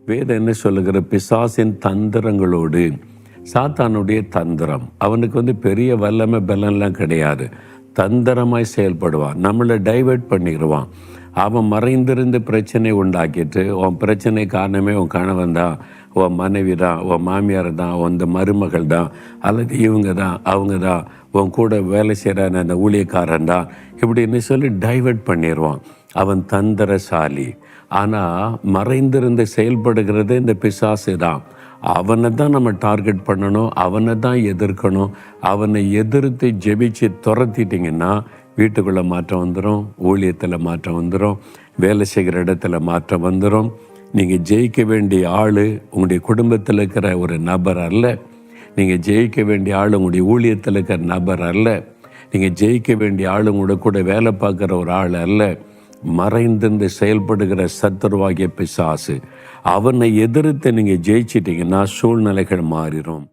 வேதம் என்ன சொல்லுகிற பிசாசின் தந்திரங்களோடு சாத்தானுடைய தந்திரம் அவனுக்கு பெரிய வல்லமை பலன்லாம் கிடையாது. தந்திரமாய் செயல்படுவான், நம்மளை டைவெர்ட் பண்ணிடுவான். அவன் மறைந்திருந்து பிரச்சனை உண்டாக்கிட்டு உன் பிரச்சனை காரணமே உன் கணவன் தான், உன் மனைவி தான், உன் மாமியார் தான், உன் மருமகள் தான், அல்லது இவங்க தான் அவங்க தான், உன் கூட வேலை செய்கிற அந்த ஊழியக்காரன் தான், இப்படின்னு சொல்லி டைவெர்ட் பண்ணிடுவான். அவன் தந்திரசாலி. ஆனால் மறைந்திருந்து செயல்படுகிறது இந்த பிசாசு தான். அவனை தான் நம்ம டார்கெட் பண்ணணும், அவனை தான் எதிர்க்கணும். அவனை எதிர்த்து ஜெபிச்சு துரத்திட்டிங்கன்னா வீட்டுக்குள்ளே மாற்றம் வந்துடும், ஊழியத்தில் மாற்றம் வந்துடும், வேலை செய்கிற இடத்துல மாற்றம் வந்துடும். நீங்கள் ஜெயிக்க வேண்டிய ஆள் உங்களுடைய குடும்பத்தில் இருக்கிற ஒரு நபர் அல்ல. நீங்கள் ஜெயிக்க வேண்டிய ஆள் உங்களுடைய ஊழியத்தில் இருக்கிற நபர் அல்ல. நீங்கள் ஜெயிக்க வேண்டிய ஆள் உங்களோட கூட வேலை பார்க்குற ஒரு ஆள் அல்ல. மறைந்திருந்து செயல்படுகிற சத்துருவாகிய பிசாசு. அவனை எதிர்த்து நீங்கள் ஜெயிச்சிட்டிங்கன்னா சூழ்நிலைகள் மாறிடும்.